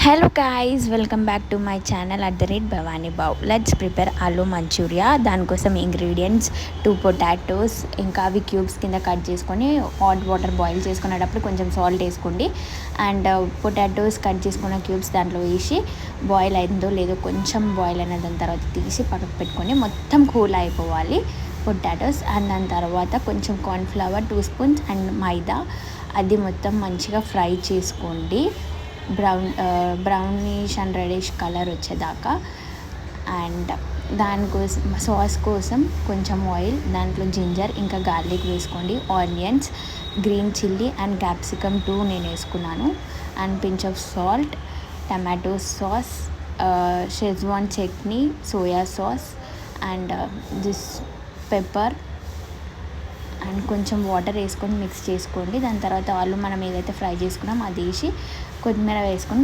Hello guys, welcome back to my channel @Bhavani బావ్. Let's prepare aloo Manchuria. దానికోసం ingredients 2 potatoes, ఇంకా అవి క్యూబ్స్ కింద కట్ చేసుకొని హాట్ వాటర్ బాయిల్ చేసుకునేటప్పుడు కొంచెం సాల్ట్ వేసుకోండి. అండ్ పొటాటోస్ కట్ చేసుకున్న క్యూబ్స్ దాంట్లో వేసి బాయిల్ అయిందో లేదో కొంచెం బాయిల్ అయిన దాని తర్వాత తీసి పక్కకు పెట్టుకొని మొత్తం కూల్ అయిపోవాలి పొటాటోస్. అండ్ దాని తర్వాత కొంచెం కార్న్ఫ్లవర్ 2 స్పూన్స్ అండ్ మైదా, అది మొత్తం మంచిగా ఫ్రై చేసుకోండి బ్రౌనిష్ అండ్ రెడిష్ కలర్ వచ్చేదాకా. అండ్ దానికోసం సాస్ కోసం కొంచెం ఆయిల్, దాంట్లో జింజర్ ఇంకా గార్లిక్ వేసుకోండి, onions, green chilli and capsicum 2 నేను వేసుకున్నాను, and pinch of salt, tomato sauce, schezwan chutney, soya sauce and this pepper and కొంచెం వాటర్ వేసుకొని మిక్స్ చేసుకోండి. దాని తర్వాత ఆలు మనం ఏదైతే ఫ్రై చేసుకున్నామో అది వేసి కొత్తిమీర వేసుకొని